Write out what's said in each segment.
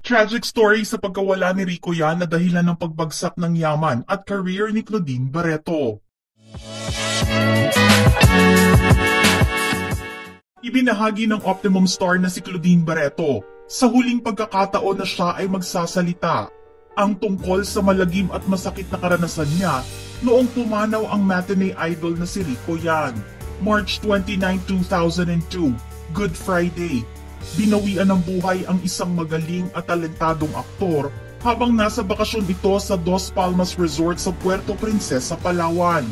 Tragic story sa pagkawala ni Rico yan na dahilan ng pagbagsak ng yaman at career ni Claudine Barreto. Ibinahagi ng Optimum star na si Claudine Barreto sa huling pagkakataon na siya ay magsasalita ang tungkol sa malagim at masakit na karanasan niya noong pumanaw ang matinee idol na si Rico yan. March 29, 2002, Good Friday. Binawian ng buhay ang isang magaling at talentadong aktor habang nasa bakasyon ito sa Dos Palmas Resort sa Puerto Princesa, Palawan.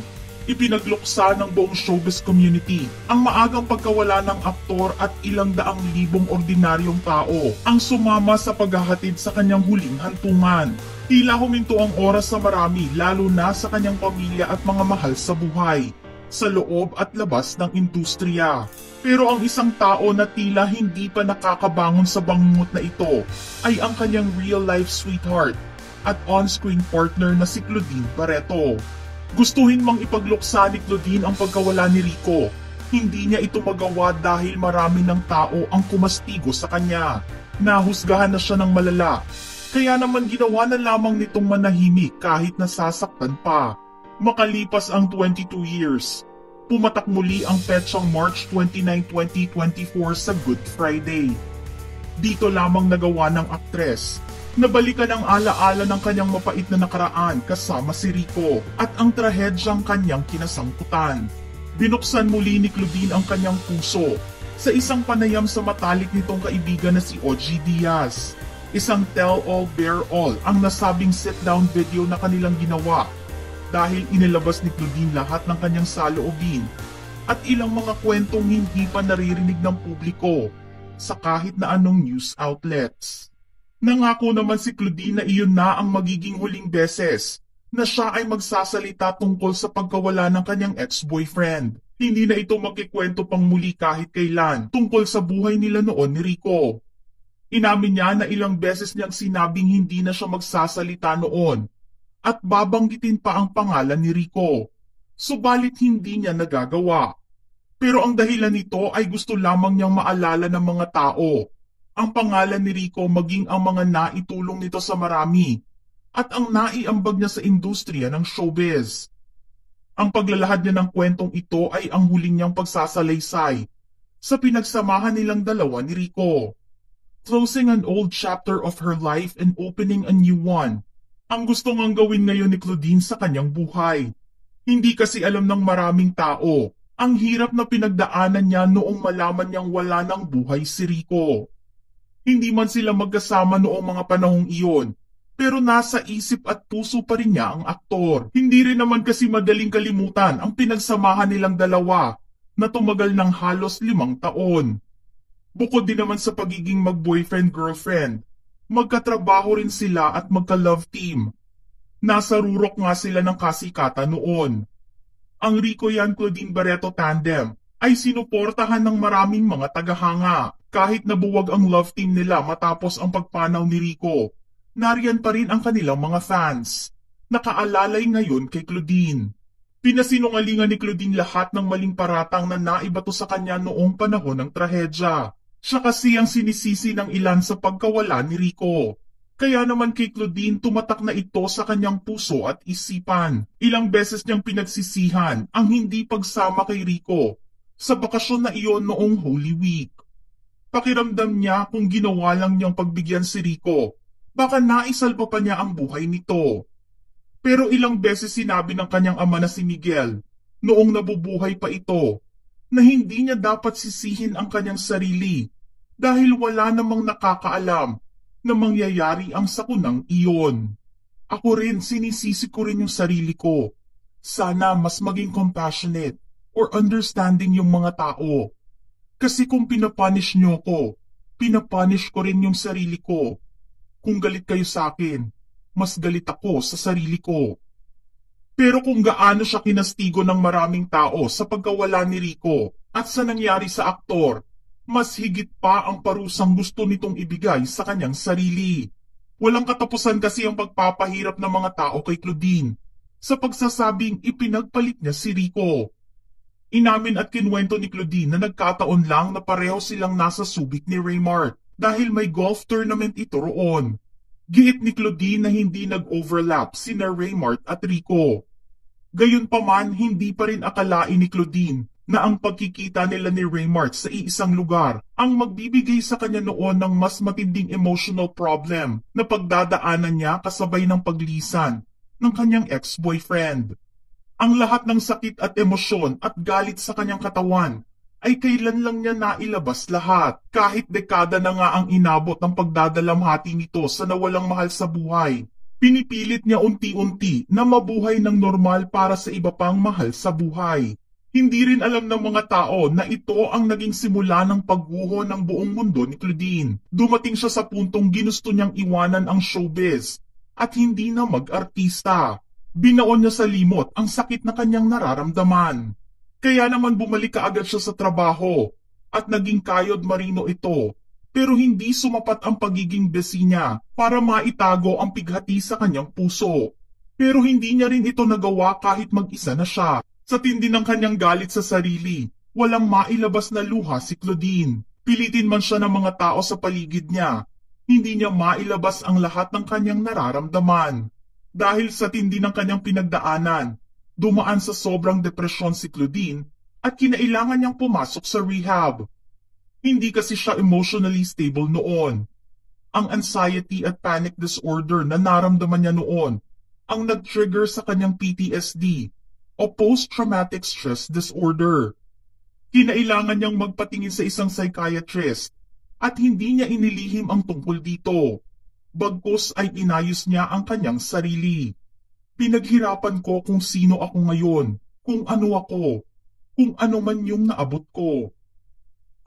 Ipinagluksa ng buong showbiz community ang maagang pagkawala ng aktor at ilang daang libong ordinaryong tao ang sumama sa paghahatid sa kanyang huling hantungan. Tila huminto ang oras sa marami lalo na sa kanyang pamilya at mga mahal sa buhay, sa loob at labas ng industriya. Pero ang isang tao na tila hindi pa nakakabangon sa bangungot na ito ay ang kanyang real-life sweetheart at on-screen partner na si Claudine Barreto. Gustuhin mang ipagluksa ni Claudine ang pagkawala ni Rico, hindi niya ito magawa dahil marami ng tao ang kumastigo sa kanya. Nahusgahan na siya ng malala, kaya naman ginawa na lamang nitong manahimik kahit nasasaktan pa. Makalipas ang 22 years, pumatak muli ang petsang March 29, 2024 sa Good Friday. Dito lamang nagawa ng aktres na balikan ang alaala ng kanyang mapait na nakaraan kasama si Rico at ang trahedyang kanyang kinasangkutan. Binuksan muli ni Claudine ang kanyang puso sa isang panayam sa matalik nitong kaibigan na si OG Diaz. Isang tell-all bear-all ang nasabing sit-down video na kanilang ginawa dahil inilabas ni Claudine lahat ng kanyang saloobin at ilang mga kwentong hindi pa naririnig ng publiko sa kahit na anong news outlets. Nangako naman si Claudine na iyon na ang magiging huling beses na siya ay magsasalita tungkol sa pagkawala ng kanyang ex-boyfriend. Hindi na ito magkikwento pang muli kahit kailan tungkol sa buhay nila noon ni Rico. Inamin niya na ilang beses niyang sinabing hindi na siya magsasalita noon at babanggitin pa ang pangalan ni Rico. Subalit hindi niya nagagawa. Pero ang dahilan nito ay gusto lamang niyang maalala ng mga tao ang pangalan ni Rico maging ang mga naitulong nito sa marami at ang naiambag niya sa industriya ng showbiz. Ang paglalahad niya ng kwentong ito ay ang huling niyang pagsasalaysay sa pinagsamahan nilang dalawa ni Rico. Closing an old chapter of her life and opening a new one ang gusto ngang gawin ngayon ni Claudine sa kanyang buhay. Hindi kasi alam ng maraming tao ang hirap na pinagdaanan niya noong malaman niyang wala ng buhay si Rico. Hindi man sila magkasama noong mga panahong iyon, pero nasa isip at puso pa rin niya ang aktor. Hindi rin naman kasi madaling kalimutan ang pinagsamahan nilang dalawa na tumagal ng halos 5 taon. Bukod din naman sa pagiging mag-boyfriend-girlfriend, magkatrabaho rin sila at magka-love team. Nasa rurok nga sila ng kasikatan noon. Ang Rico yan Claudine Barreto tandem ay sinuportahan ng maraming mga tagahanga. Kahit nabuwag ang love team nila matapos ang pagpanaw ni Rico, nariyan pa rin ang kanilang mga fans. Nakaalalay ngayon kay Claudine. Pinasinungalingan ni Claudine lahat ng maling paratang na naibato sa kanya noong panahon ng trahedya. Siya kasi ang sinisisi ng ilan sa pagkawala ni Rico. Kaya naman kay Claudine tumatak na ito sa kanyang puso at isipan. Ilang beses niyang pinagsisihan ang hindi pagsama kay Rico sa bakasyon na iyon noong Holy Week. Pakiramdam niya kung ginawa lang niyang pagbigyan si Rico, baka naisalba pa niya ang buhay nito. Pero ilang beses sinabi ng kanyang ama na si Miguel, noong nabubuhay pa ito, na hindi niya dapat sisihin ang kanyang sarili dahil wala namang nakakaalam na mangyayari ang sakunang iyon. Ako rin sinisisi ko rin yung sarili ko. Sana mas maging compassionate or understanding yung mga tao. Kasi kung pinapunish niyo ko, pinapunish ko rin yung sarili ko. Kung galit kayo sa akin, mas galit ako sa sarili ko. Pero kung gaano siya kinastigo ng maraming tao sa pagkawala ni Rico at sa nangyari sa aktor, mas higit pa ang parusang gusto nitong ibigay sa kanyang sarili. Walang katapusan kasi ang pagpapahirap ng mga tao kay Claudine sa pagsasabing ipinagpalit niya si Rico. Inamin at kinwento ni Claudine na nagkataon lang na pareho silang nasa Subic ni Raymart dahil may golf tournament ito roon. Giit ni Claudine na hindi nag-overlap sina Raymart at Rico. Gayunpaman, hindi pa rin akalain ni Claudine na ang pagkikita nila ni Raymart sa iisang lugar ang magbibigay sa kanya noon ng mas matinding emotional problem na pagdadaanan niya kasabay ng paglisan ng kanyang ex-boyfriend. Ang lahat ng sakit at emosyon at galit sa kanyang katawan ay kailan lang niya nailabas lahat kahit dekada na nga ang inabot ng pagdadalamhati nito sa nawalang mahal sa buhay. Pinipilit niya unti-unti na mabuhay ng normal para sa iba pang mahal sa buhay. Hindi rin alam ng mga tao na ito ang naging simula ng pagguho ng buong mundo ni Claudine. Dumating siya sa puntong ginusto niyang iwanan ang showbiz at hindi na mag-artista. Binaon niya sa limot ang sakit na kanyang nararamdaman. Kaya naman bumalik kaagad siya sa trabaho at naging kayod marino ito. Pero hindi sumapat ang pagiging besi niya para maitago ang pighati sa kanyang puso. Pero hindi niya rin ito nagawa kahit mag-isa na siya. Sa tindi ng kanyang galit sa sarili, walang mailabas na luha si Claudine. Pilitin man siya ng mga tao sa paligid niya, hindi niya mailabas ang lahat ng kanyang nararamdaman. Dahil sa tindi ng kanyang pinagdaanan, dumaan sa sobrang depresyon si Claudine at kinailangan niyang pumasok sa rehab. Hindi kasi siya emotionally stable noon. Ang anxiety at panic disorder na naramdaman niya noon ang nag-trigger sa kanyang PTSD o post-traumatic stress disorder. Kinailangan niyang magpatingin sa isang psychiatrist at hindi niya inilihim ang tungkol dito. Bagkus ay inayos niya ang kanyang sarili. Pinaghirapan ko kung sino ako ngayon, kung ano ako, kung ano man yung naabot ko.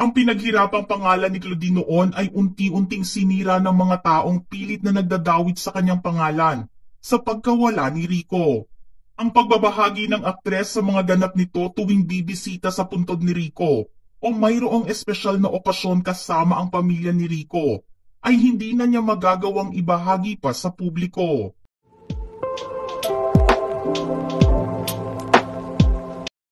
Ang pinaghirapang pangalan ni Claudine noon ay unti-unting sinira ng mga taong pilit na nagdadawit sa kanyang pangalan sa pagkawala ni Rico. Ang pagbabahagi ng aktres sa mga ganap nito tuwing bibisita sa puntod ni Rico o mayroong espesyal na okasyon kasama ang pamilya ni Rico ay hindi na niya magagawang ibahagi pa sa publiko.